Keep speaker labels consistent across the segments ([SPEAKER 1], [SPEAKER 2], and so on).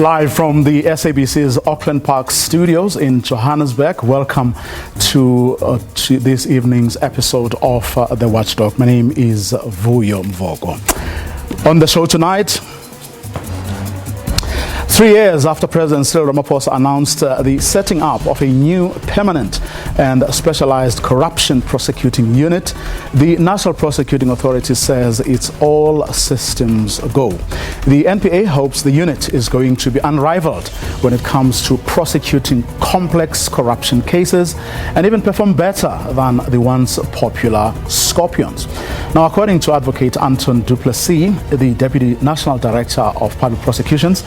[SPEAKER 1] Live from the SABC's Auckland Park studios in Johannesburg. Welcome to this evening's episode of The Watchdog. My name is Vuyo Mvogo. On the show tonight, 3 years after President Cyril Ramaphosa announced the setting up of a new permanent and specialized corruption prosecuting unit, the National Prosecuting Authority says it's all systems go. The NPA hopes the unit is going to be unrivaled when it comes to prosecuting complex corruption cases and even perform better than the once popular Scorpions. Now, according to Advocate Anton du Plessis, the Deputy National Director of Public Prosecutions,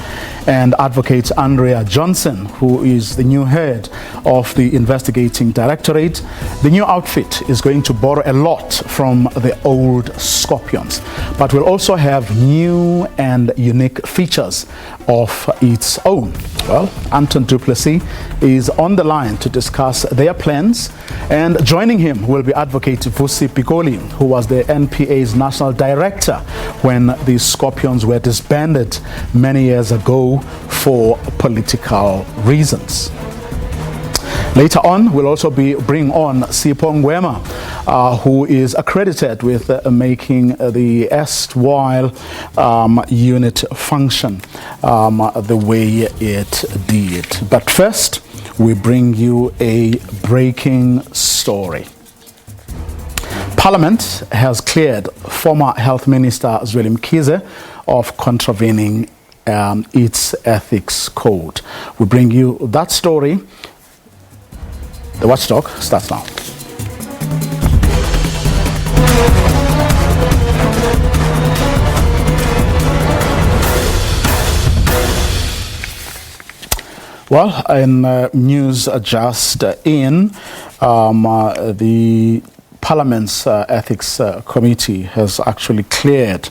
[SPEAKER 1] and Advocate Andrea Johnson, who is the new head of the Investigating Directorate, the new outfit is going to borrow a lot from the old Scorpions, but will also have new and unique features of its own. Well, Anton du Plessis is on the line to discuss their plans, and joining him will be Advocate Vusi Pikoli, who was the NPA's National Director when the Scorpions were disbanded many years ago for political reasons. Later on, we'll also be bringing on Sipho Ngwema, who is accredited with making the erstwhile unit function the way it did. But first, we bring you a breaking story. Parliament has cleared former Health Minister Zweli Mkhize of contravening its ethics code. We bring you that story. The Watchdog starts now. Well, in news just in, the Parliament's Ethics Committee has actually cleared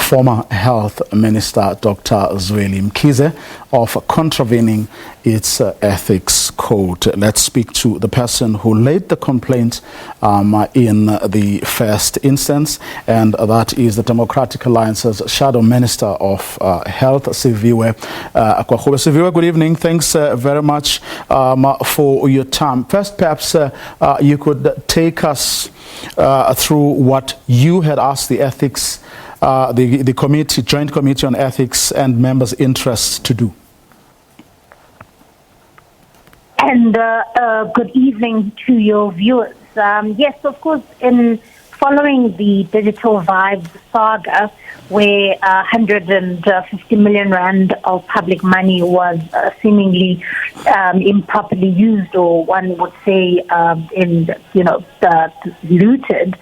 [SPEAKER 1] former Health Minister Dr. Zweli Mkhize of contravening its ethics code. Let's speak to the person who laid the complaint in the first instance, and that is the Democratic Alliance's Shadow Minister of Health, Siviwe Kwakube. Siviwe, good evening. Thanks very much for your time. First, perhaps you could take us through what you had asked the ethics, the committee, Joint Committee on Ethics and members' interests to do.
[SPEAKER 2] And good evening to your viewers. Yes, of course, in following the Digital Vibes saga, where 150 million rand of public money was seemingly improperly used, or one would say, looted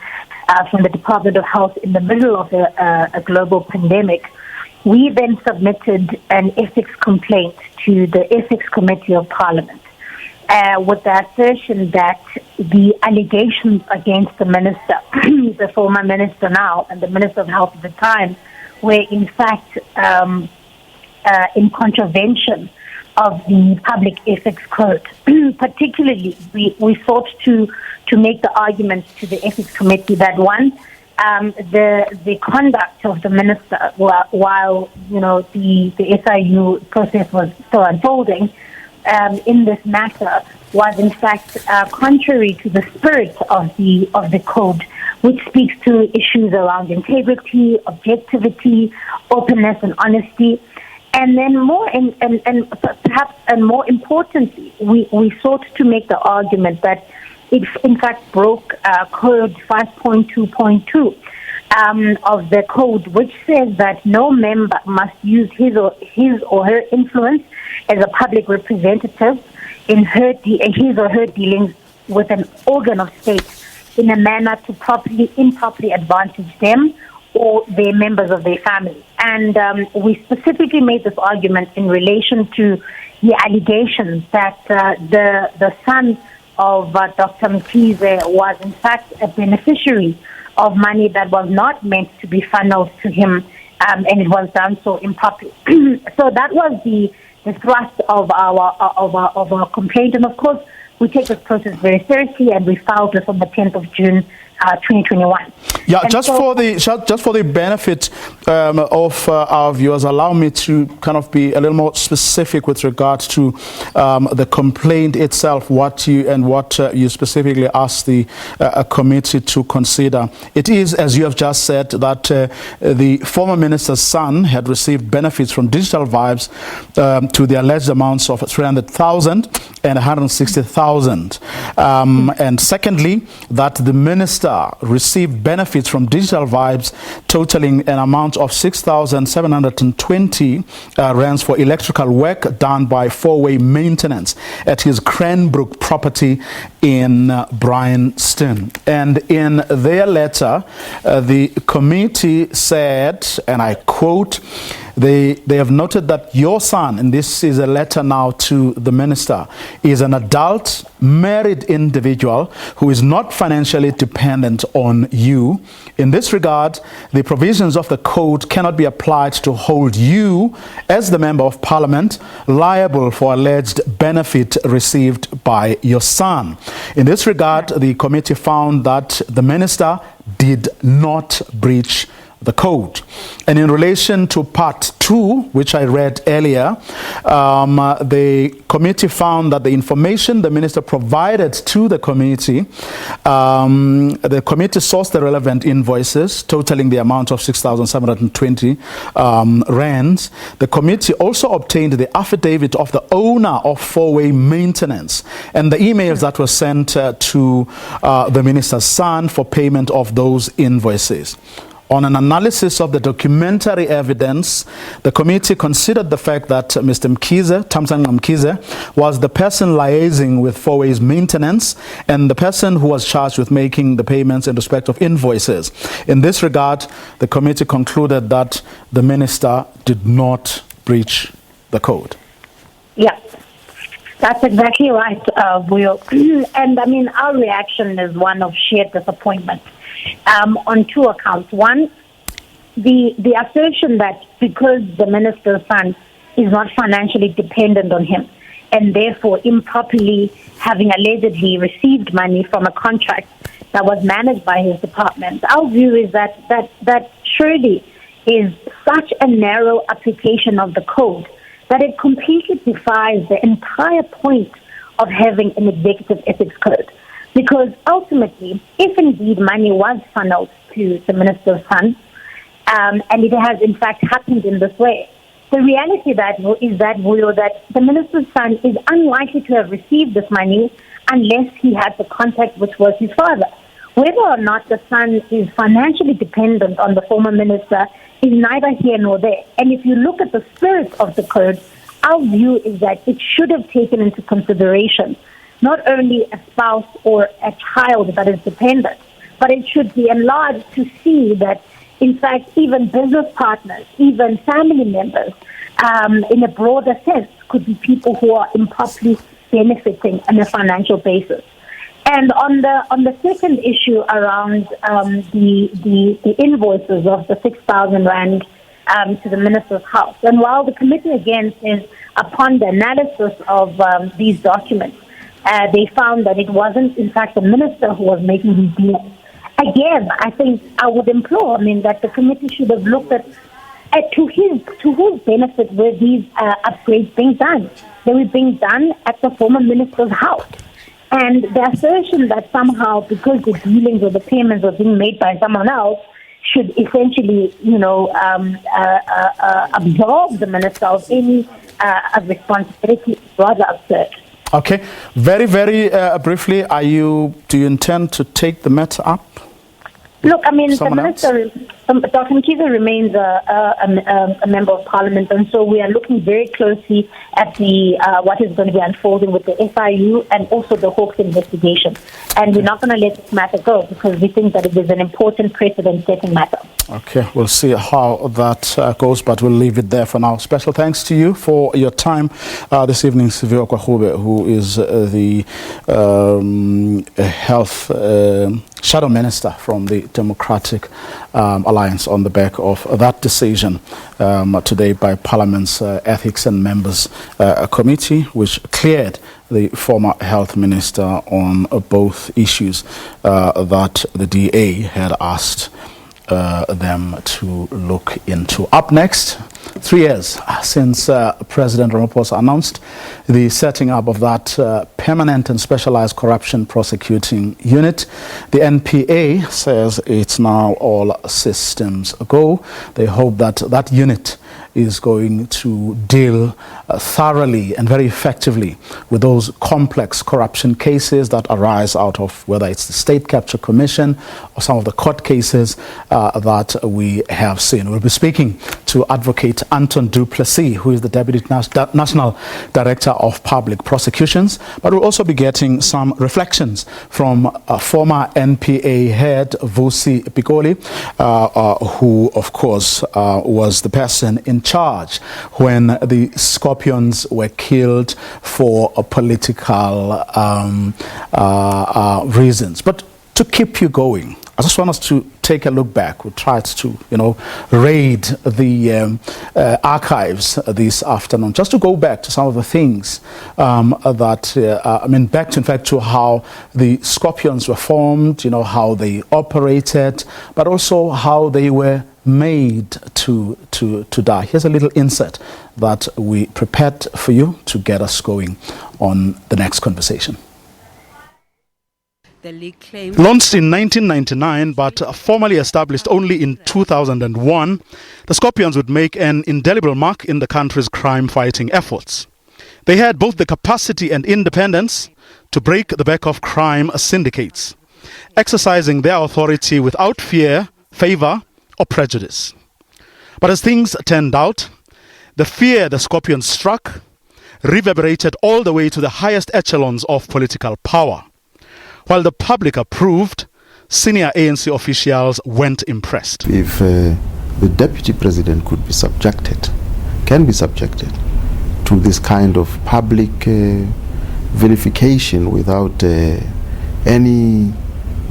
[SPEAKER 2] from the Department of Health in the middle of a global pandemic, we then submitted an ethics complaint to the Ethics Committee of Parliament. With the assertion that the allegations against the minister, the former minister now, and the Minister of Health at the time, were in fact in contravention of the Public Ethics Code. Particularly, we sought to make the argument to the Ethics Committee that one, the conduct of the minister while the SIU process was still unfolding, in this matter was in fact contrary to the spirit of the code, which speaks to issues around integrity, objectivity, openness, and honesty. And then perhaps more importantly, we sought to make the argument that it in fact broke Code 5.2.2 of the code, which says that no member must use his or her influence as a public representative in his or her dealings with an organ of state in a manner to improperly advantage them or their members of their family. And we specifically made this argument in relation to the allegations that the son of Dr. Mkhize was in fact a beneficiary of money that was not meant to be funneled to him, and it was done so improperly. So that was the thrust of our complaint, and of course we take this process very seriously, and we filed this on the 10th of June 2021.
[SPEAKER 1] Yeah, just for the benefit of our viewers, allow me to kind of be a little more specific with regards to the complaint itself, what you specifically asked the committee to consider. It is, as you have just said, that the former minister's son had received benefits from Digital Vibes to the alleged amounts of 300,000 and 160,000. And secondly, that the minister received benefits from Digital Vibes totaling an amount of 6,720 rands for electrical work done by four-way maintenance at his Cranbrook property in Bryanston. And in their letter, the committee said, and I quote, they have noted that your son, and this is a letter now to the minister, is an adult married individual who is not financially dependent on you. In this regard, the provisions of the code cannot be applied to hold you, as the Member of Parliament, liable for alleged benefit received by your son. In this regard, the committee found that the minister did not breach the code. And in relation to part 2, which I read earlier, the committee found that the information the minister provided to the committee sourced the relevant invoices totaling the amount of 6,720 rands. The committee also obtained the affidavit of the owner of four-way maintenance and the emails that were sent to the minister's son for payment of those invoices. On an analysis of the documentary evidence, the committee considered the fact that Mr. Tamsang Mkize, was the person liaising with Fourways Maintenance and the person who was charged with making the payments in respect of invoices. In this regard, the committee concluded that the minister did not breach the code.
[SPEAKER 2] Yeah, that's exactly right, Will. And I mean, our reaction is one of sheer disappointment. On two accounts. One, the assertion that because the minister's son is not financially dependent on him and therefore improperly having allegedly received money from a contract that was managed by his department, our view is that surely is such a narrow application of the code that it completely defies the entire point of having an executive ethics code. Because ultimately, if indeed money was funneled to the minister's son, and it has in fact happened in this way, the reality is that the minister's son is unlikely to have received this money unless he had the contact which was his father. Whether or not the son is financially dependent on the former minister is neither here nor there. And if you look at the spirit of the code, our view is that it should have taken into consideration not only a spouse or a child that is dependent, but it should be enlarged to see that, in fact, even business partners, even family members, in a broader sense, could be people who are improperly benefiting on a financial basis. And on the second issue around the invoices of the 6,000 rand to the minister's house, and while the committee again says upon the analysis of these documents, they found that it wasn't, in fact, the minister who was making these deals. Again, I think I would implore, that the committee should have looked at to whose benefit were these upgrades being done. They were being done at the former minister's house. And the assertion that somehow, because the dealings or the payments were being made by someone else, should essentially, absolve the minister of any responsibility is rather absurd.
[SPEAKER 1] Okay. Very, very briefly, do you intend to take the matter up?
[SPEAKER 2] Look, the minister, Dr. Mkize remains a member of parliament, and so we are looking very closely at what is going to be unfolding with the SIU and also the Hawks investigation. And we're not going to let this matter go because we think that it is an important precedent-setting matter.
[SPEAKER 1] Okay, we'll see how that goes, but we'll leave it there for now. Special thanks to you for your time this evening, Sivyo Kwahube, who is the health shadow minister from the Democratic Alliance, on the back of that decision today by Parliament's Ethics and Members Committee, which cleared the former health minister on both issues that the DA had asked them to look into. Up next, 3 years since President Ramaphosa announced the setting up of that permanent and specialized corruption prosecuting unit, the NPA says it's now all systems go. They hope that that unit is going to deal thoroughly and very effectively with those complex corruption cases that arise out of whether it's the State Capture Commission or some of the court cases that we have seen. We'll be speaking to Advocate Anton du Plessis, who is the Deputy National Director of Public Prosecutions, but we'll also be getting some reflections from former NPA head Vusi Pikoli, who of course was the person in charge when the Scorpions were killed for political reasons. But to keep you going, I just want us to take a look back. We tried to, raid the archives this afternoon, just to go back to some of the things back to, in fact, to how the Scorpions were formed, how they operated, but also how they were made to die. Here's a little insert that we prepared for you to get us going on the next conversation.
[SPEAKER 3] The league claims,
[SPEAKER 1] launched in 1999 but formally established only in 2001, the Scorpions would make an indelible mark in the country's crime-fighting efforts. They had both the capacity and independence to break the back of crime syndicates, exercising their authority without fear, favor, or prejudice. But as things turned out, the fear the Scorpions struck reverberated all the way to the highest echelons of political power. While the public approved, senior ANC officials weren't impressed.
[SPEAKER 4] If the deputy president can be subjected to this kind of public vilification without any,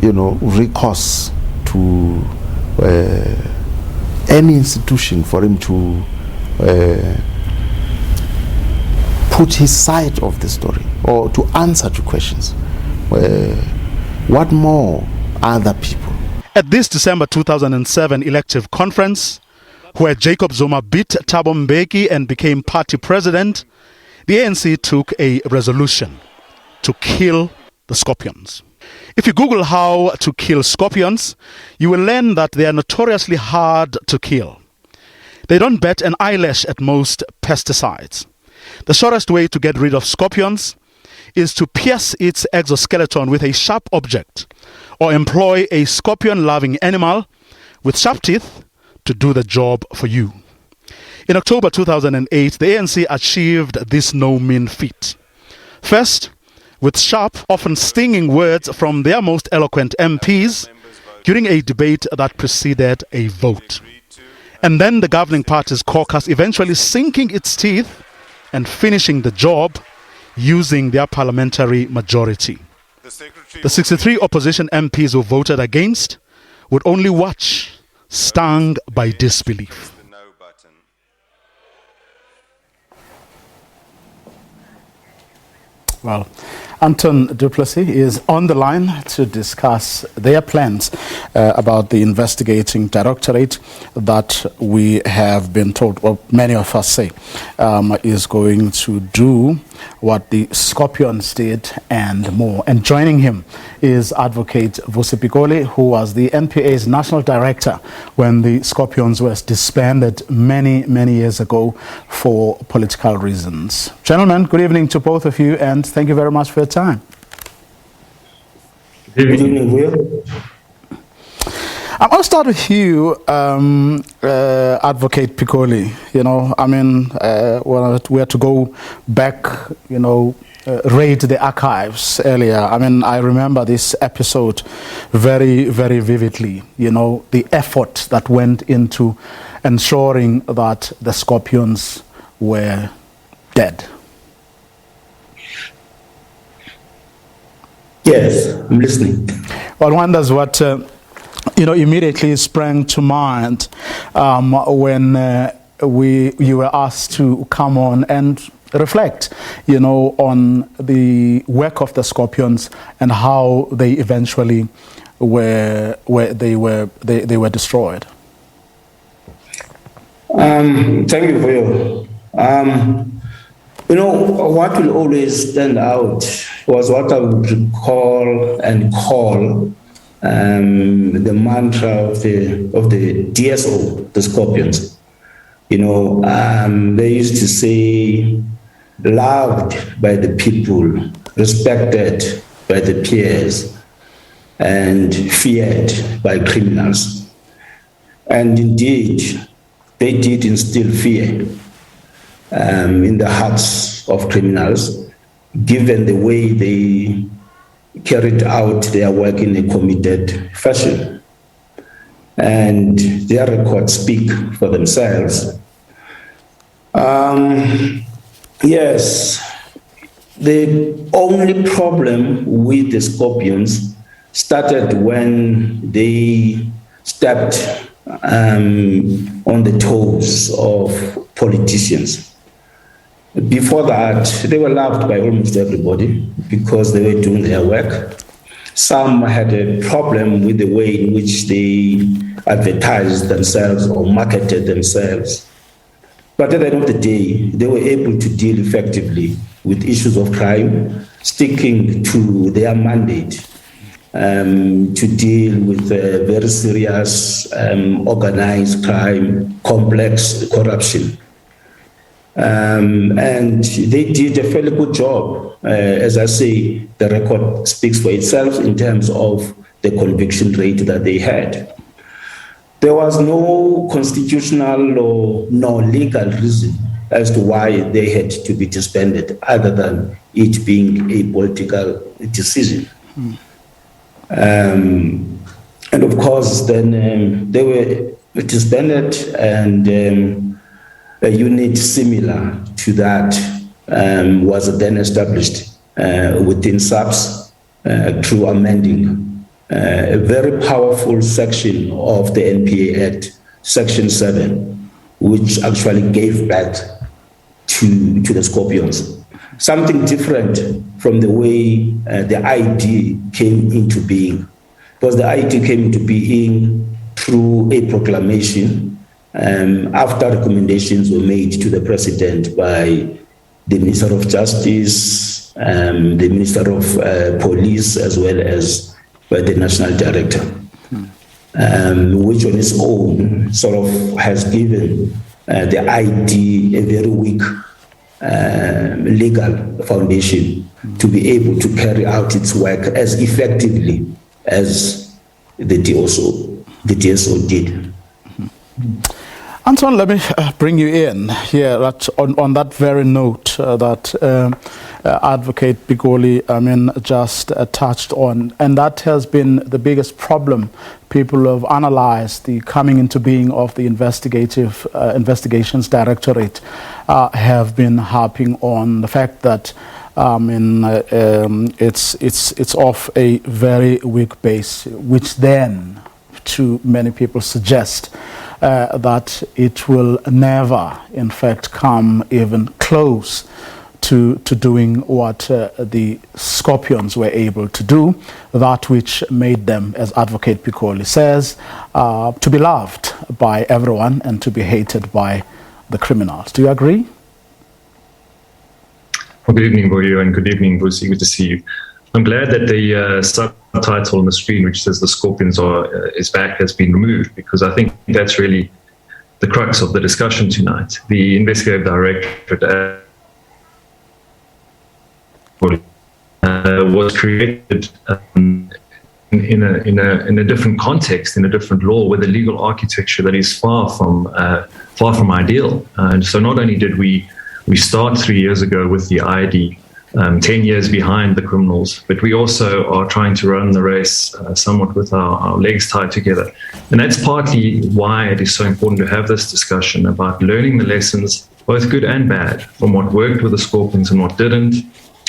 [SPEAKER 4] recourse to any institution for him to put his side of the story or to answer to questions, what more other people?
[SPEAKER 1] At this December 2007 elective conference, where Jacob Zuma beat Thabo Mbeki and became party president, the ANC took a resolution to kill the Scorpions. If you Google how to kill Scorpions, you will learn that they are notoriously hard to kill. They don't bat an eyelash at most pesticides. The shortest way to get rid of Scorpions is to pierce its exoskeleton with a sharp object or employ a scorpion-loving animal with sharp teeth to do the job for you. In October 2008, the ANC achieved this no-mean feat. First, with sharp, often stinging words from their most eloquent MPs during a debate that preceded a vote. And then the governing party's caucus eventually sinking its teeth and finishing the job using their parliamentary majority. The 63 opposition MPs who voted against would only watch, stung by disbelief. Well, Anton du Plessis is on the line to discuss their plans about the investigating directorate that we have been told, well, many of us say, is going to do what the Scorpions did and more. And joining him is Advocate Vusi Pikoli, who was the NPA's national director when the Scorpions were disbanded many, many years ago for political reasons. Gentlemen, good evening to both of you, and thank you very much for your time.
[SPEAKER 5] Good evening, Will.
[SPEAKER 1] I'm going to start with you, Advocate Pikoli. We had to go back, raid the archives earlier. I mean, I remember this episode very, very vividly. You know, the effort that went into ensuring that the Scorpions were dead.
[SPEAKER 3] Yes, I'm listening.
[SPEAKER 1] One wonders what immediately sprang to mind when you were asked to come on and reflect, on the work of the Scorpions and how they eventually were destroyed.
[SPEAKER 3] Thank you for your. What will always stand out was what I would recall and call the mantra of the DSO, the Scorpions. They used to say, loved by the people, respected by the peers, and feared by criminals. And indeed, they did instill fear in the hearts of criminals, given the way they carried out their work in a committed fashion. And their records speak for themselves. Yes, the only problem with the Scorpions started when they stepped on the toes of politicians. Before that, they were loved by almost everybody because they were doing their work. Some had a problem with the way in which they advertised themselves or marketed themselves. But at the end of the day, they were able to deal effectively with issues of crime, sticking to their mandate to deal with very serious organized crime, complex corruption. And they did a fairly good job. As I say, the record speaks for itself in terms of the conviction rate that they had. There was no constitutional or no legal reason as to why they had to be disbanded, other than it being a political decision. And of course, then they were disbanded, and a unit similar to that was then established within SABC through amending a very powerful section of the NPA Act, Section 7, which actually gave birth to the Scorpions. Something different from the way the ID came into being, because the ID came into being through a proclamation after recommendations were made to the President by the Minister of Justice, the Minister of Police, as well as by the National Director, which on its own sort of has given the ID a very weak legal foundation to be able to carry out its work as effectively as the DSO did.
[SPEAKER 1] Anton, let me bring you in here on that very note that Advocate Bigoli, just touched on, and that has been the biggest problem. People have analyzed the coming into being of the Investigations Directorate, have been harping on the fact that it's off a very weak base, which then, to many people, suggest that it will never, in fact, come even close to doing what the Scorpions were able to do, that which made them, as Advocate Pikoli says, to be loved by everyone and to be hated by the criminals. Do you agree?
[SPEAKER 5] Well, good evening, Boyo, and good evening, Brucey. Good to see you. I'm glad that the subtitle on the screen, which says the Scorpions is back, has been removed, because I think that's really the crux of the discussion tonight. The investigative directorate was created in a different context, in a different law, with a legal architecture that is far from ideal. And so not only did we start 3 years ago with the ID 10 years behind the criminals, but we also are trying to run the race somewhat with our legs tied together. And that's partly why it is so important to have this discussion about learning the lessons, both good and bad, from what worked with the Scorpions and what didn't,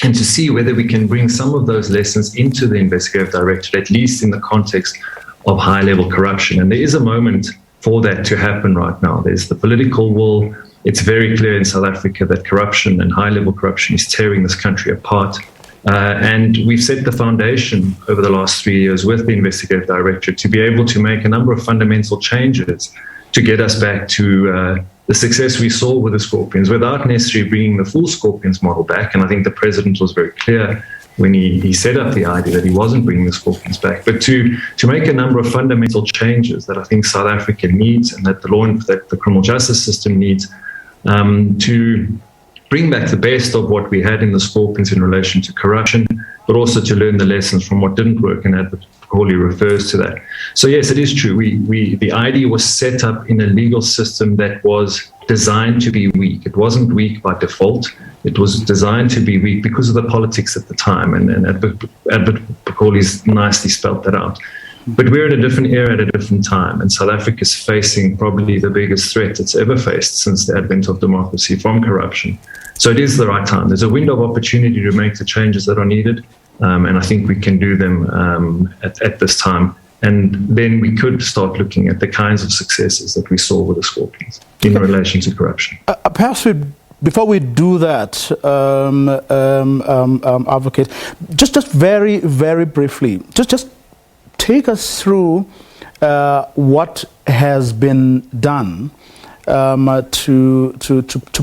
[SPEAKER 5] and to see whether we can bring some of those lessons into the investigative directorate, at least in the context of high-level corruption. And there is a moment for that to happen right now. There's the political will. It's very clear in South Africa that corruption and high-level corruption is tearing this country apart. And we've set the foundation over the last 3 years with the investigative directorate to be able to make a number of fundamental changes to get us back to the success we saw with the Scorpions without necessarily bringing the full Scorpions model back. And I think the president was very clear when he set up the idea that he wasn't bringing the Scorpions back, but to make a number of fundamental changes that I think South Africa needs and that the criminal justice system needs to bring back the best of what we had in the Scorpions in relation to corruption, but also to learn the lessons from what didn't work, and Advocate Hawley refers to that. So yes, it is true. The ID was set up in a legal system that was designed to be weak. It wasn't weak by default. It was designed to be weak because of the politics at the time, and Advocate Hawley's nicely spelled that out. But we're in a different era at a different time, and South Africa is facing probably the biggest threat it's ever faced since the advent of democracy from corruption. So it is the right time. There's a window of opportunity to make the changes that are needed, and I think we can do them at this time. And then we could start looking at the kinds of successes that we saw with the Scorpions in relation to corruption.
[SPEAKER 1] Perhaps before we do that, Advocate, just very, very briefly, just take us through what has been done to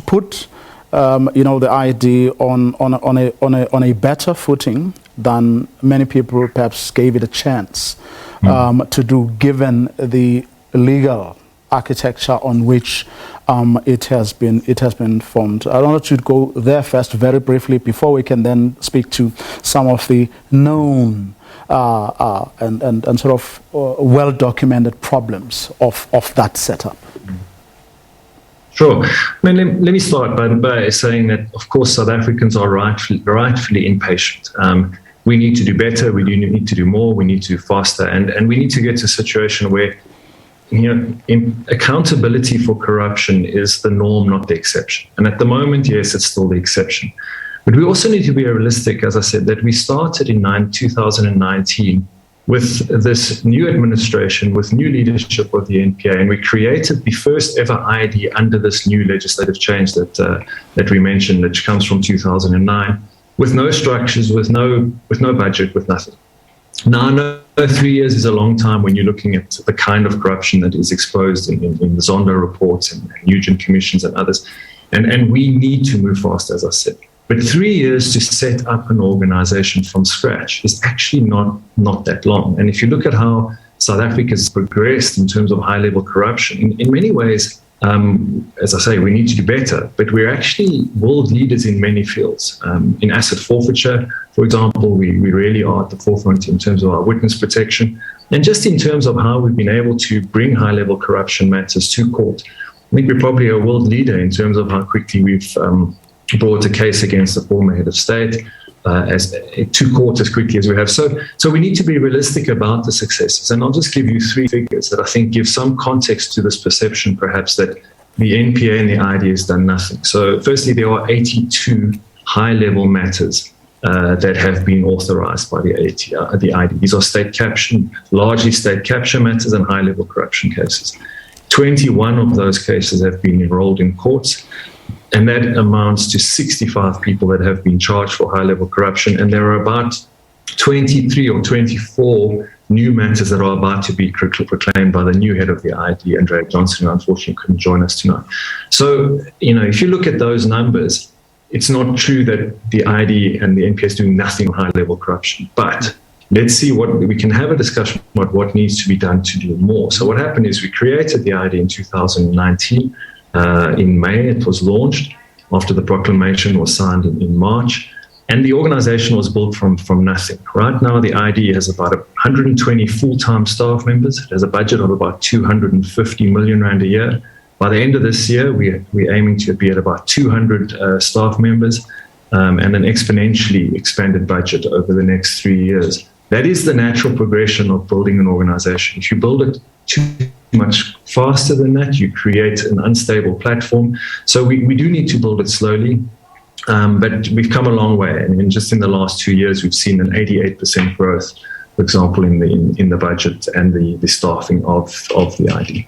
[SPEAKER 1] put the ID on a better footing than many people perhaps gave it a chance to do, given the legal architecture on which it has been formed. I want you to go there first, very briefly, before we can then speak to some of the known and sort of well-documented problems of that setup.
[SPEAKER 5] Sure. I mean, let me start by saying that, of course, South Africans are rightfully impatient. We need to do better. We need to do more. We need to do faster, and we need to get to a situation where, accountability for corruption is the norm, not the exception. And at the moment, yes, it's still the exception. But we also need to be realistic, as I said, that we started in 2019 with this new administration, with new leadership of the NPA, and we created the first ever ID under this new legislative change that we mentioned, which comes from 2009, with no structures, with no budget, with nothing. Now, I know 3 years is a long time when you're looking at the kind of corruption that is exposed in the Zondo reports and Nugent commissions and others, and we need to move fast, as I said. But 3 years to set up an organization from scratch is actually not that long. And if you look at how South Africa has progressed in terms of high-level corruption, in many ways, as I say, we need to do better, but we're actually world leaders in many fields. In asset forfeiture, for example, we really are at the forefront in terms of our witness protection. And just in terms of how we've been able to bring high-level corruption matters to court, I think we're probably a world leader in terms of how quickly we've brought a case against the former head of state to court as quickly as we have. So we need to be realistic about the successes. And I'll just give you 3 figures that I think give some context to this perception, perhaps, that the NPA and the ID has done nothing. So firstly, there are 82 high-level matters that have been authorized by the ID. These are largely state capture matters and high-level corruption cases. 21 of those cases have been enrolled in courts, and that amounts to 65 people that have been charged for high-level corruption. And there are about 23 or 24 new matters that are about to be proclaimed by the new head of the ID, Andrea Johnson, who unfortunately couldn't join us tonight. So, if you look at those numbers, it's not true that the ID and the NPA is doing nothing on high-level corruption. But let's see we can have a discussion about what needs to be done to do more. So what happened is we created the ID in 2019. In May, it was launched after the proclamation was signed in March. And the organization was built from nothing. Right now, the ID has about 120 full-time staff members. It has a budget of about 250 million rand a year. By the end of this year, we're aiming to be at about 200 staff members. and an exponentially expanded budget over the next 3 years. That is the natural progression of building an organization. If you build it too much faster than that, you create an unstable platform. So we do need to build it slowly, but we've come a long way. And just in the last 2 years, we've seen an 88% growth, for example, in the budget and the staffing of the ID.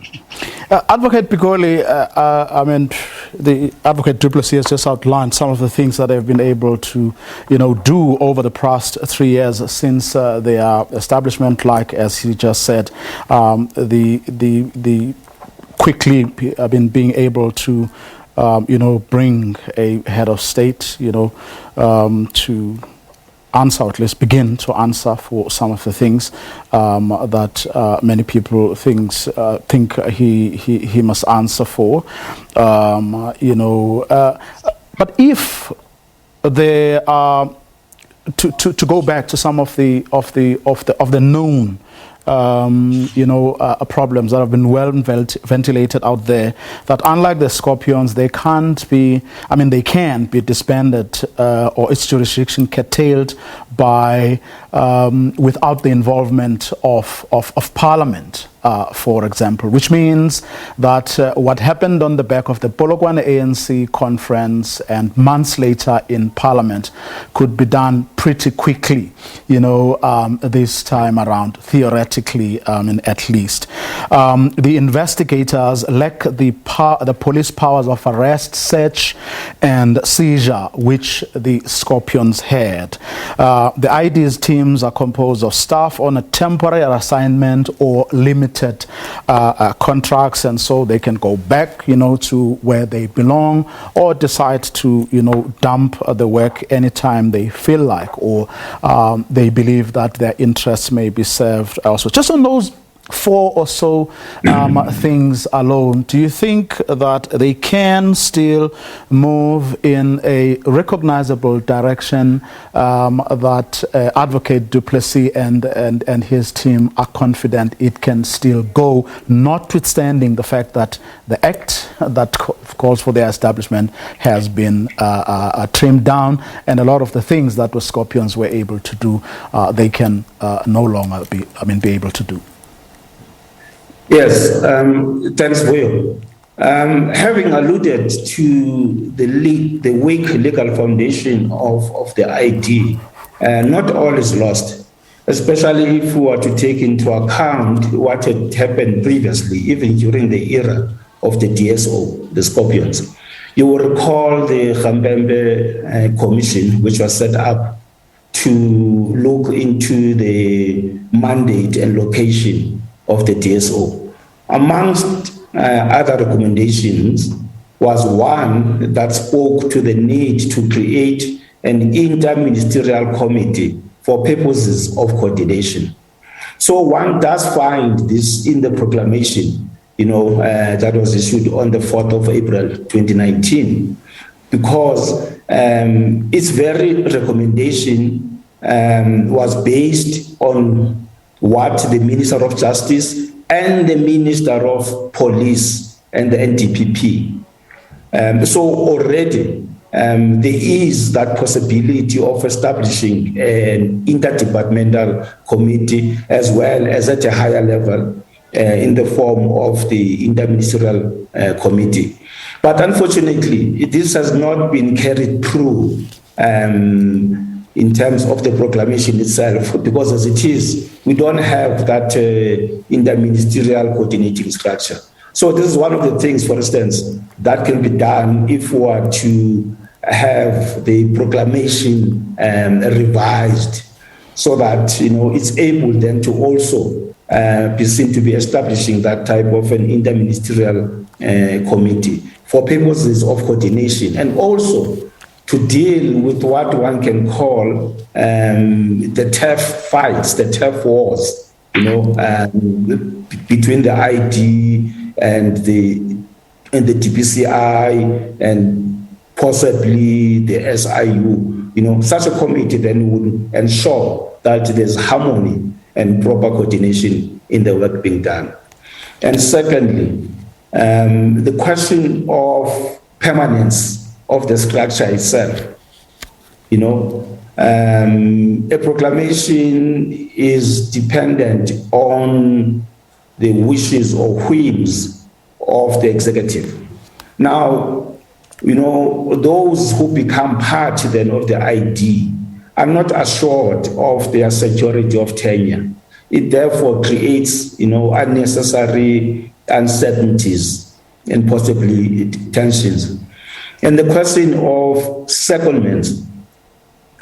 [SPEAKER 1] Advocate Pikoli, I mean, the Advocate du Plessis has just outlined some of the things that they've been able to, do over the past 3 years since their establishment. Like as he just said, the quickly being able to, bring a head of state, to answer, or at least begin to answer for some of the things that many people think he must answer for. But if there are to go back to some of the known problems that have been well ventilated out there, that unlike the Scorpions, they can be disbanded or its jurisdiction curtailed by without the involvement of Parliament, for example, which means that what happened on the back of the Polokwane ANC conference and months later in Parliament could be done pretty quickly, this time around, theoretically, at least. The investigators lack the police powers of arrest, search, and seizure, which the Scorpions had. The ID's teams are composed of staff on a temporary assignment or limited contracts, and so they can go back, to where they belong, or decide to, dump the work anytime they feel like, or they believe that their interests may be served elsewhere. Just on those 4 or so things alone, do you think that they can still move in a recognizable direction, that Advocate du Plessis and his team are confident it can still go, notwithstanding the fact that the act that calls for their establishment has been trimmed down, and a lot of the things that the Scorpions were able to do, they can no longer be able to do?
[SPEAKER 3] Yes, thanks, Will. Having alluded to the weak legal foundation of the ID, not all is lost, especially if we were to take into account what had happened previously, even during the era of the DSO, the Scorpions. You will recall the Khambembe Commission, which was set up to look into the mandate and location of the DSO. Amongst other recommendations was one that spoke to the need to create an interministerial committee for purposes of coordination. So one does find this in the proclamation, that was issued on the 4th of April, 2019, because its very recommendation was based on what the Minister of Justice and the Minister of Police and the NDPP. So already there is that possibility of establishing an interdepartmental committee, as well as at a higher level in the form of the interministerial committee. But unfortunately, this has not been carried through in terms of the proclamation itself, because as it is, we don't have that interministerial coordinating structure. So this is one of the things, for instance, that can be done if we were to have the proclamation revised, so that it's able then to also be seen to be establishing that type of an interministerial committee for purposes of coordination, and also to deal with what one can call the turf fights, the turf wars, between the ID and the DPCI and possibly the SIU. Such a committee then would ensure that there's harmony and proper coordination in the work being done. And secondly, the question of permanence of the structure itself. A proclamation is dependent on the wishes or whims of the executive. Now, those who become part then of the ID are not assured of their security of tenure. It therefore creates, unnecessary uncertainties and possibly tensions. And the question of secondments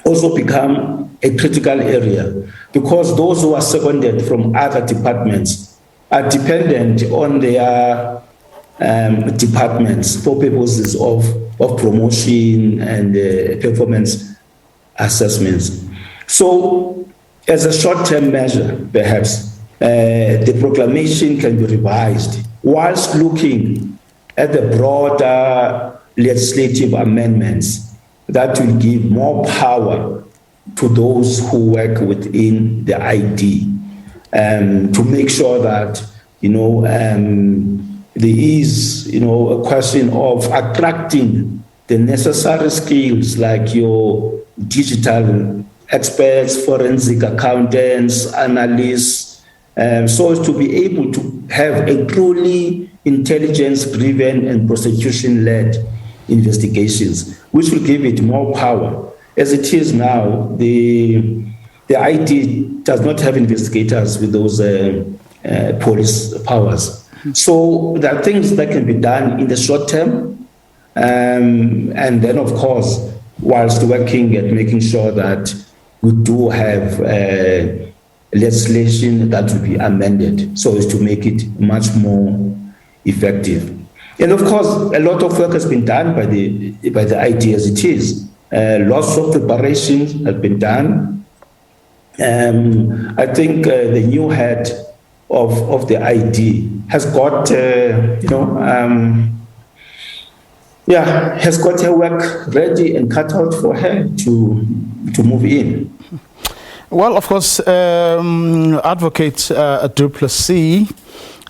[SPEAKER 3] also become a critical area, because those who are seconded from other departments are dependent on their departments for purposes of promotion and performance assessments. So, as a short-term measure, perhaps, the proclamation can be revised whilst looking at the broader legislative amendments that will give more power to those who work within the ID, to make sure that, there is, a question of attracting the necessary skills like your digital experts, forensic accountants, analysts, so as to be able to have a truly intelligence-driven and prosecution-led investigations, which will give it more power. As it is now, the IT does not have investigators with those police powers. So there are things that can be done in the short term, and then, of course, whilst working at making sure that we do have legislation that will be amended so as to make it much more effective. And of course, a lot of work has been done by the IT as it is. Lots of preparations have been done. I think the new head of the ID has got, has got her work ready and cut out for her to move in.
[SPEAKER 1] Well, of course, Advocate du Plessis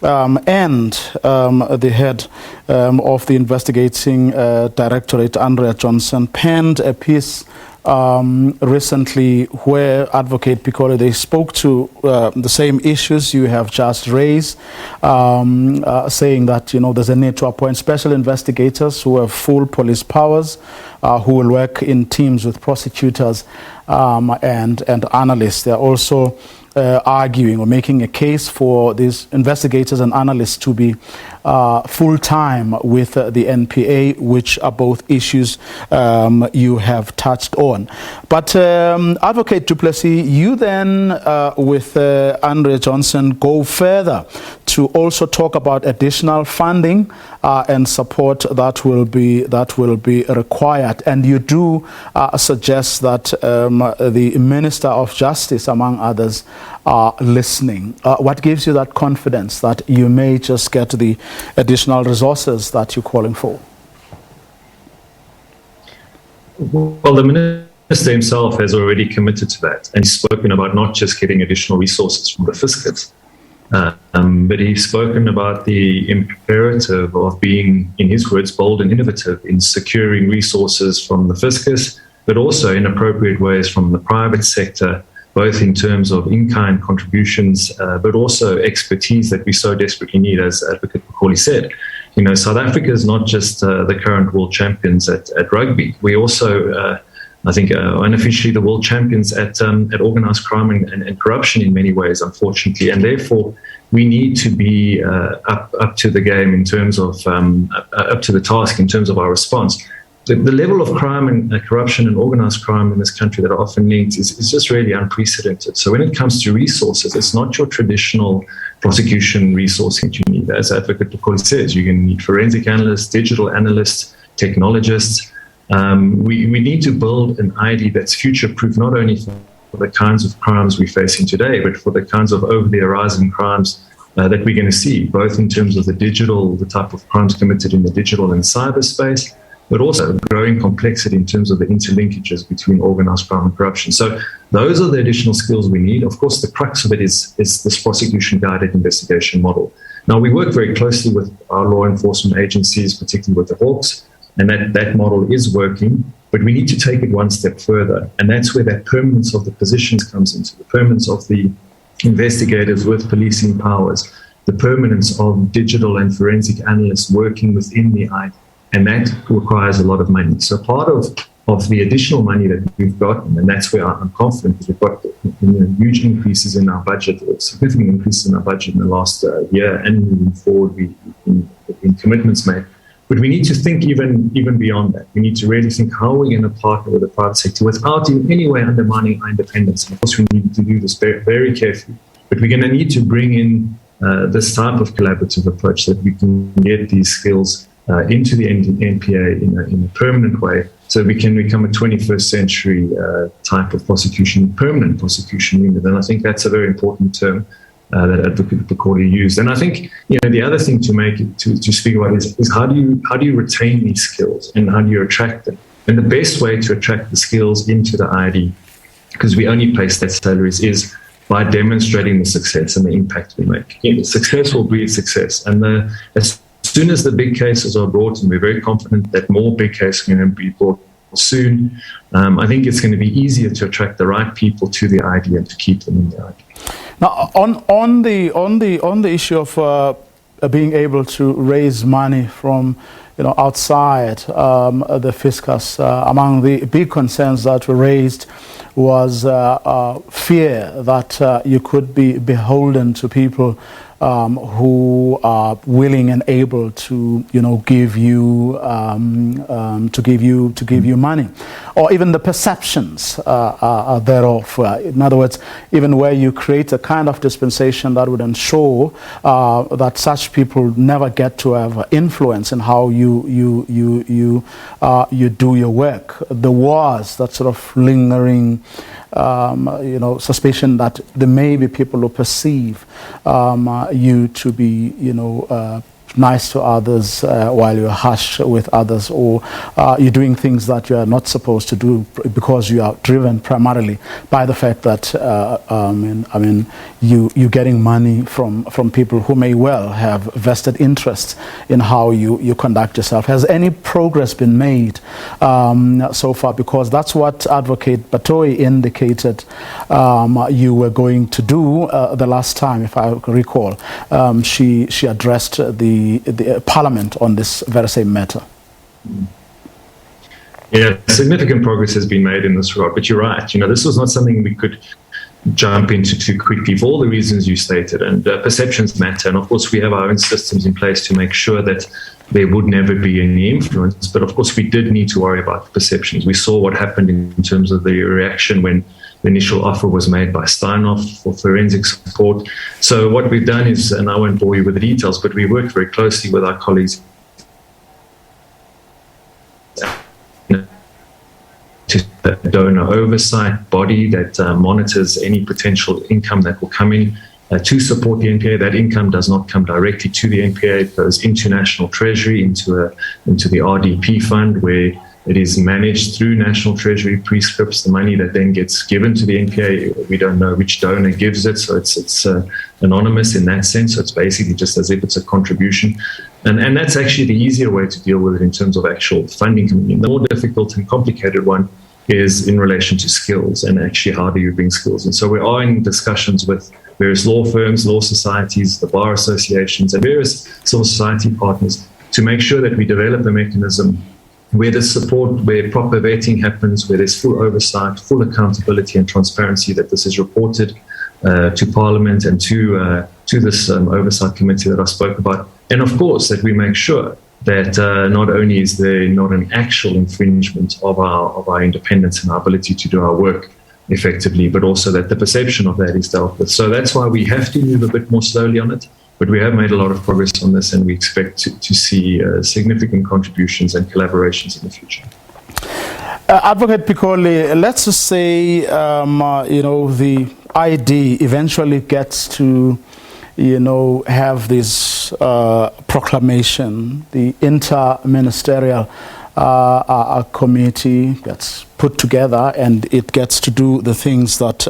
[SPEAKER 1] and the head of the investigating directorate, Andrea Johnson, penned a piece recently where Advocate Piccolo, they spoke to the same issues you have just raised, saying that, there's a need to appoint special investigators who have full police powers, who will work in teams with prosecutors and analysts. They're also arguing or making a case for these investigators and analysts to be full-time with the NPA, which are both issues you have touched on. But Advocate du Plessis, you then, with Andrea Johnson, go further to also talk about additional funding and support that will be required. And you do suggest that the Minister of Justice, among others, are listening. What gives you that confidence that you may just get the additional resources that you're calling for?
[SPEAKER 5] Well, the Minister himself has already committed to that, and he's spoken about not just getting additional resources from the fiscus, but he's spoken about the imperative of being, in his words, bold and innovative in securing resources from the fiscus, but also in appropriate ways from the private sector, both in terms of in-kind contributions, but also expertise that we so desperately need, as Advocate Macaulay said. South Africa is not just the current world champions at rugby. We also, I think, unofficially the world champions at organised crime and corruption in many ways, unfortunately. And therefore, we need to be up to the game in terms of, up to the task in terms of our response. The level of crime and corruption and organised crime in this country that are often linked is just really unprecedented. So when it comes to resources, it's not your traditional prosecution resourcing that you need. As Advocate Macaulay says, you're going to need forensic analysts, digital analysts, technologists. We need to build an ID that's future-proof, not only for the kinds of crimes we're facing today, but for the kinds of over-the-horizon crimes that we're going to see, both in terms of the type of crimes committed in the digital and cyberspace, but also growing complexity in terms of the interlinkages between organised crime and corruption. So those are the additional skills we need. Of course, the crux of it is this prosecution-guided investigation model. Now, we work very closely with our law enforcement agencies, particularly with the Hawks, and that model is working. But we need to take it one step further. And that's where that permanence of the positions comes into, the permanence of the investigators with policing powers, the permanence of digital and forensic analysts working within the ID. And that requires a lot of money. So part of the additional money that we've gotten, and that's where I'm confident, because we've got huge increases in our budget, or significant increases in our budget in the last year, and moving forward, in commitments made. But we need to think even beyond that. We need to really think how we're going to partner with the private sector without in any way undermining our independence. And of course, we need to do this very, very carefully. But we're going to need to bring in this type of collaborative approach, so that we can get these skills into the NPA in a permanent way, so we can become a 21st century type of permanent prosecution unit. And I think that's a very important term that Advocate Bokoli used. And I think the other thing to speak about is how do you retain these skills, and how do you attract them? And the best way to attract the skills into the ID, because we only pay state salaries, is by demonstrating the success and the impact we make. Success will breed success, and as soon as the big cases are brought, and we're very confident that more big cases are going to be brought soon, I think it's going to be easier to attract the right people to the ID and to keep them in the ID.
[SPEAKER 1] Now, on the issue of being able to raise money from outside the fiscus, among the big concerns that were raised was fear that you could be beholden to people who are willing and able to give you money, or even the perceptions thereof. In other words, even where you create a kind of dispensation that would ensure that such people never get to have influence in how you do your work. There was that sort of lingering suspicion that there may be people who perceive you to be, nice to others while you're harsh with others, or you're doing things that you are not supposed to do because you are driven primarily by the fact that you're getting money from people who may well have vested interests in how you conduct yourself. Has any progress been made so far? Because that's what Advocate Batoyi indicated you were going to do the last time, if I recall. She addressed the Parliament on this very same matter.
[SPEAKER 5] Yeah, significant progress has been made in this regard, but you're right. This was not something we could jump into too quickly for all the reasons you stated, and perceptions matter. And of course, we have our own systems in place to make sure that there would never be any influence. But of course, we did need to worry about the perceptions. We saw what happened in terms of the reaction when the initial offer was made by Steinhoff for forensic support. So what we've done is, and I won't bore you with the details, but we worked very closely with our colleagues to the donor oversight body that monitors any potential income that will come in to support the NPA. That income does not come directly to the NPA. It goes into National Treasury, into the RDP fund, where it is managed through National Treasury prescripts. The money that then gets given to the NPA, we don't know which donor gives it, so it's anonymous in that sense. So it's basically just as if it's a contribution. And that's actually the easier way to deal with it in terms of actual funding coming in. The more difficult and complicated one is in relation to skills, and actually how do you bring skills. And so we are in discussions with various law firms, law societies, the bar associations, and various civil society partners to make sure that we develop a mechanism where there's support, where proper vetting happens, where there's full oversight, full accountability and transparency, that this is reported to Parliament and to this oversight committee that I spoke about. And of course, that we make sure that not only is there not an actual infringement of our independence and our ability to do our work effectively, but also that the perception of that is dealt with. So that's why we have to move a bit more slowly on it. But we have made a lot of progress on this, and we expect to see significant contributions and collaborations in the future.
[SPEAKER 1] Advocate Bokoli, let's just say, the ID eventually gets to, have this proclamation, the inter-ministerial a committee gets put together and it gets to do the things that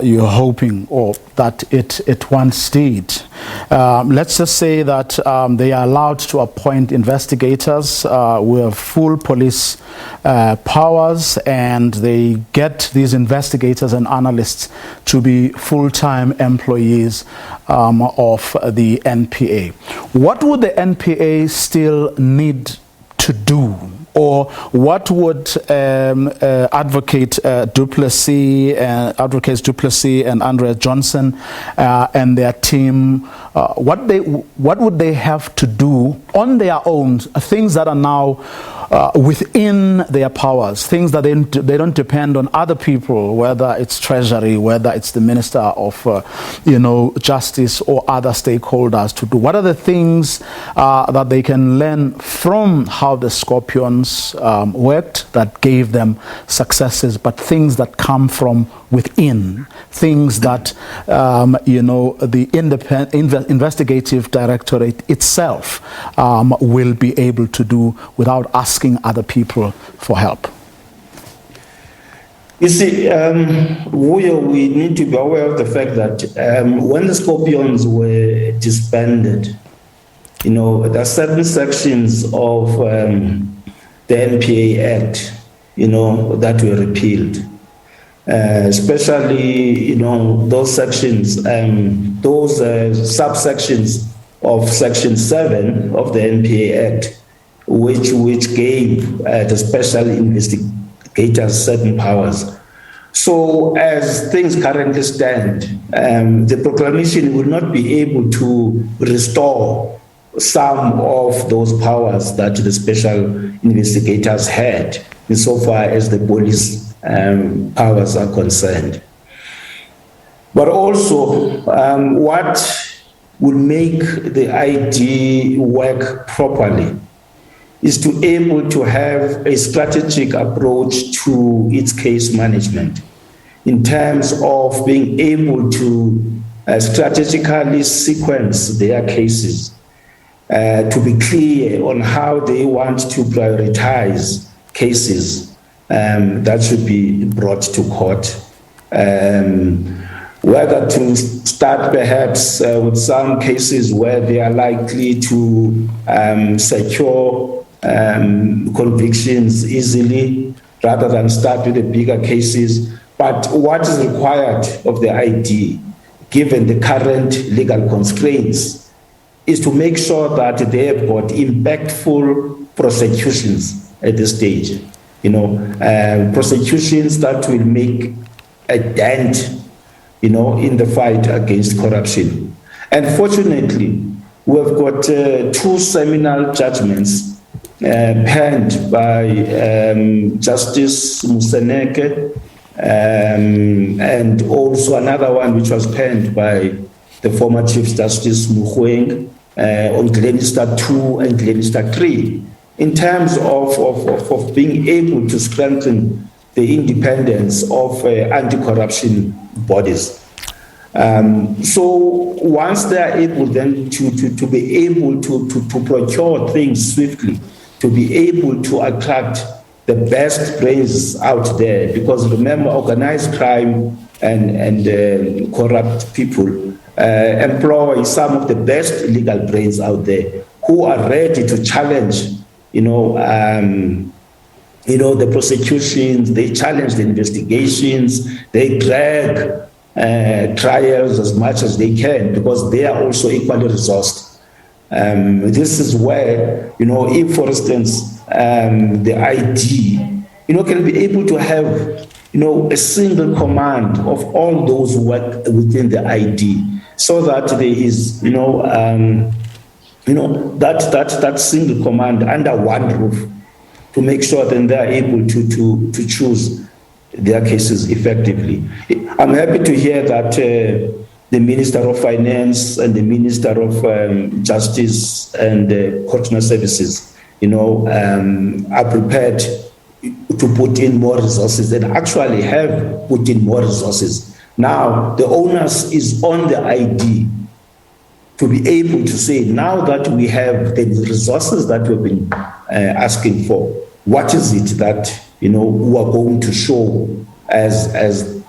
[SPEAKER 1] you're hoping or that it once did. Let's just say that they are allowed to appoint investigators with full police powers, and they get these investigators and analysts to be full-time employees of the NPA. What would the NPA still need to do, or what would Advocates Duplessis and Andrea Johnson and their team, what would they have to do on their own, things that are now within their powers, things that they don't depend on other people, whether it's Treasury, whether it's the Minister of Justice or other stakeholders to do? What are the things that they can learn from how the Scorpions worked that gave them successes, but things that come from within, things that the investigative directorate itself will be able to do without asking other people for help?
[SPEAKER 3] You see, we need to be aware of the fact that when the Scorpions were disbanded, there are certain sections of the NPA Act, that were repealed. Especially, those sections, those subsections of Section 7 of the NPA Act, which gave the special investigators certain powers. So as things currently stand, the proclamation will not be able to restore some of those powers that the special investigators had, insofar as the police powers are concerned. But also, what will make the ID work properly is to be able to have a strategic approach to its case management in terms of being able to strategically sequence their cases, to be clear on how they want to prioritize cases that should be brought to court, whether to start perhaps with some cases where they are likely to secure convictions easily rather than start with the bigger cases. But what is required of the ID, given the current legal constraints, is to make sure that they have got impactful prosecutions at this stage. Prosecutions that will make a dent, in the fight against corruption. And fortunately, we've got two seminal judgments penned by Justice Museneke, and also another one which was penned by the former Chief Justice Muhweng on Glenister 2 and Glenister 3, in terms of being able to strengthen the independence of anti-corruption bodies. So once they are able then to be able to procure things swiftly, to be able to attract the best brains out there, because remember, organized crime and corrupt people employ some of the best legal brains out there who are ready to challenge, the prosecutions, they challenge the investigations, they drag trials as much as they can, because they are also equally resourced. This is where, if, for instance, the ID, can be able to have, a single command of all those who work within the ID, so that there is, that single command under one roof, to make sure that they are able to choose their cases effectively. I'm happy to hear that the Minister of Finance and the Minister of Justice and Correctional Services, are prepared to put in more resources, and actually have put in more resources. Now, the onus is on the ID to be able to say, now that we have the resources that we've been asking for, what is it that we are going to show as a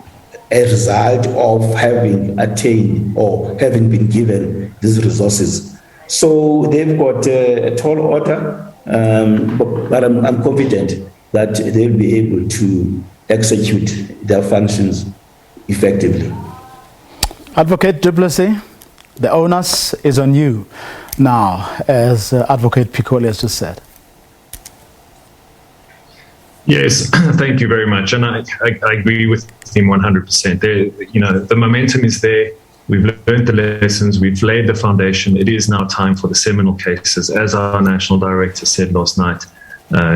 [SPEAKER 3] result of having attained or having been given these resources? So they've got a tall order, but I'm confident that they'll be able to execute their functions effectively.
[SPEAKER 1] Advocate du Plessis, the onus is on you now, as Advocate Piccoli has just said.
[SPEAKER 5] Yes, thank you very much. And I agree with him 100%. The momentum is there. We've learned the lessons. We've laid the foundation. It is now time for the seminal cases. As our national director said last night,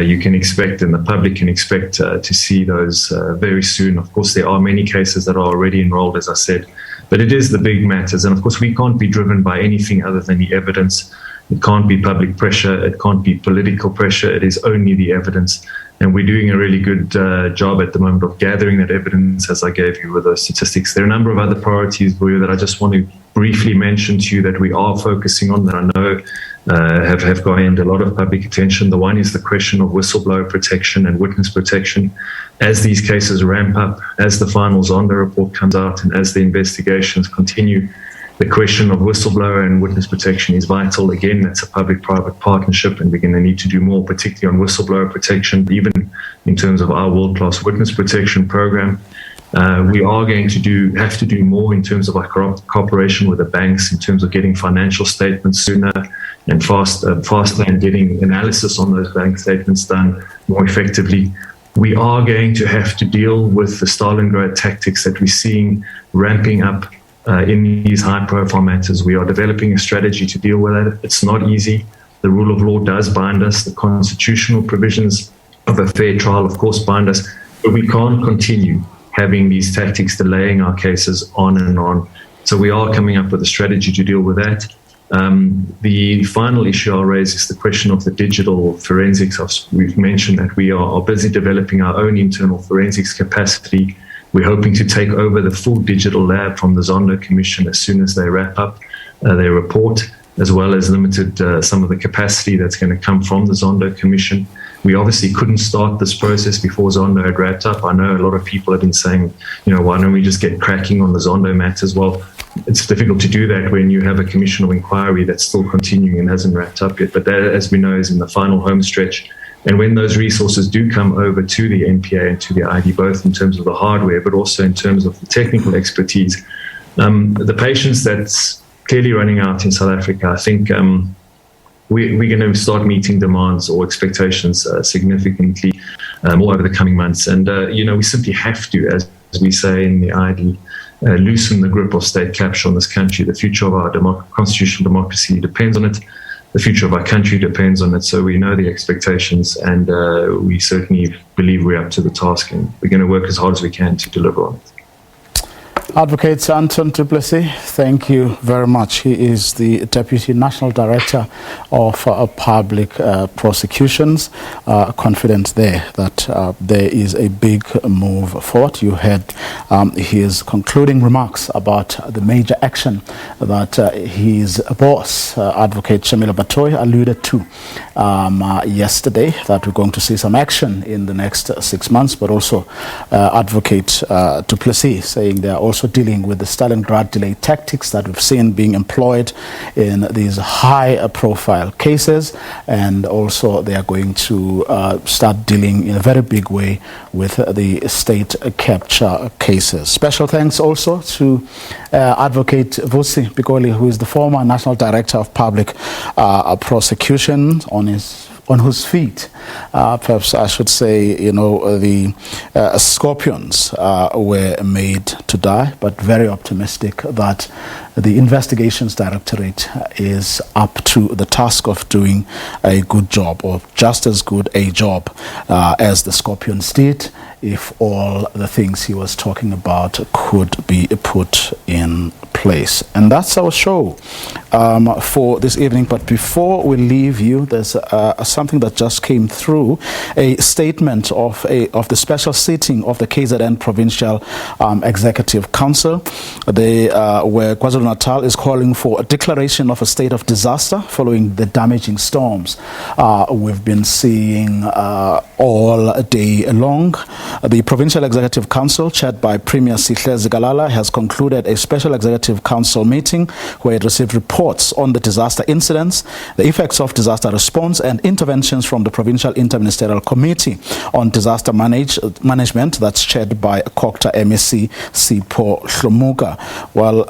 [SPEAKER 5] you can expect, and the public can expect to see those very soon. Of course, there are many cases that are already enrolled, as I said, but it is the big matters. And of course, we can't be driven by anything other than the evidence. It can't be public pressure. It can't be political pressure. It is only the evidence. And we're doing a really good job at the moment of gathering that evidence, as I gave you with those statistics. There are a number of other priorities, Vuyo, that I just want to briefly mention to you that we are focusing on, that I know have gained a lot of public attention. The one is the question of whistleblower protection and witness protection. As these cases ramp up, as the final Zondo report comes out, and as the investigations continue, the question of whistleblower and witness protection is vital. Again, that's a public-private partnership, and we're going to need to do more, particularly on whistleblower protection, even in terms of our world-class witness protection program. We are going to have to do more in terms of our cooperation with the banks, in terms of getting financial statements sooner and faster, and getting analysis on those bank statements done more effectively. We are going to have to deal with the Stalingrad tactics that we're seeing ramping up in these high-profile matters. We are developing a strategy to deal with it. It's not easy. The rule of law does bind us. The constitutional provisions of a fair trial, of course, bind us. But we can't continue having these tactics delaying our cases on and on. So we are coming up with a strategy to deal with that. The final issue I'll raise is the question of the digital forensics. We've mentioned that we are busy developing our own internal forensics capacity. We're hoping to take over the full digital lab from the Zondo Commission as soon as they wrap up their report, as well as limited some of the capacity that's going to come from the Zondo Commission. We obviously couldn't start this process before Zondo had wrapped up. I know a lot of people have been saying, why don't we just get cracking on the Zondo matters? Well, it's difficult to do that when you have a commission of inquiry that's still continuing and hasn't wrapped up yet. But that, as we know, is in the final home stretch. And when those resources do come over to the NPA and to the ID, both in terms of the hardware, but also in terms of the technical expertise, the patience that's clearly running out in South Africa, I think we're going to start meeting demands or expectations significantly more over the coming months. And, we simply have to, as we say in the ID, loosen the grip of state capture on this country. The future of our constitutional democracy depends on it. The future of our country depends on it. So we know the expectations, and we certainly believe we're up to the task, and we're going to work as hard as we can to deliver on it.
[SPEAKER 1] Advocate Anton du Plessis, thank you very much. He is the Deputy National Director of Public Prosecutions. Confident there that there is a big move forward. You had his concluding remarks about the major action that his boss, Advocate Shamila Batoy, alluded to yesterday, that we're going to see some action in the next 6 months, but also Advocate du Plessis saying they are also dealing with the Stalingrad delay tactics that we've seen being employed in these high-profile cases, and also they are going to start dealing in a very big way with the state capture cases. Special thanks also to Advocate Vusi Piccoli, who is the former National Director of Public Prosecution, on whose feet, perhaps I should say, the scorpions were made to die, but very optimistic that the Investigations Directorate is up to the task of doing a good job, or just as good a job as the scorpions did, if all the things he was talking about could be put in place. And that's our show for this evening. But before we leave you, there's something that just came through, a statement of the special sitting of the KZN Provincial Executive Council. They were KwaZulu KwaZulu-Natal is calling for a declaration of a state of disaster following the damaging storms we've been seeing all day long. The Provincial Executive Council, chaired by Premier Sihle Zikalala, has concluded a special Executive Council meeting where it received reports on the disaster incidents, the effects of disaster response, and interventions from the Provincial Interministerial Committee on Disaster Management that's chaired by COCTA MEC Sipho Hlomuka. Well,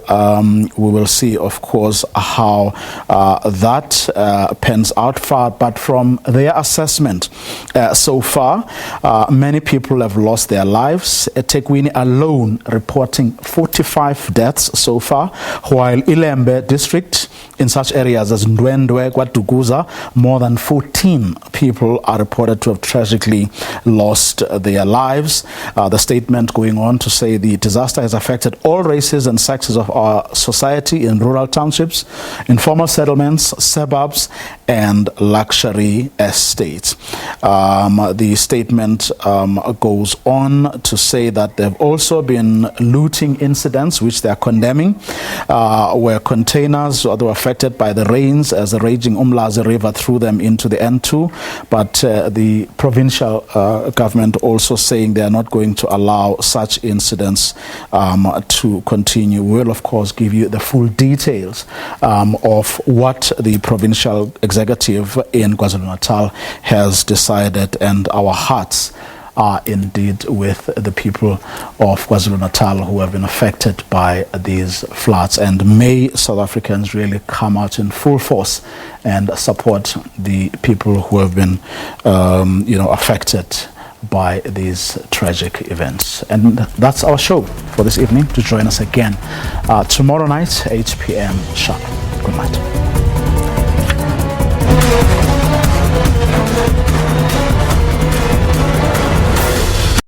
[SPEAKER 1] we will see, of course, how that pans out far, but from their assessment so far, many people have lost their lives. eThekwini alone reporting 45 deaths so far, while Ilembe district, in such areas as Ndwendwe, KwaDukuza, more than 14 people are reported to have tragically lost their lives. The statement going on to say the disaster has affected all races and sexes of our society in rural townships, informal settlements, suburbs, and luxury estates. The statement goes on to say that there have also been looting incidents which they are condemning, where containers were affected by the rains as the raging Umlazi River threw them into the N2, but the provincial government also saying they are not going to allow such incidents to continue. We'll of course give you the full details of what the provincial executive in KwaZulu-Natal has decided, and our hearts are indeed with the people of KwaZulu-Natal who have been affected by these floods. And may South Africans really come out in full force and support the people who have been, affected by these tragic events. And that's our show for this evening. To join us again tomorrow night, 8 p.m. sharp. Good night.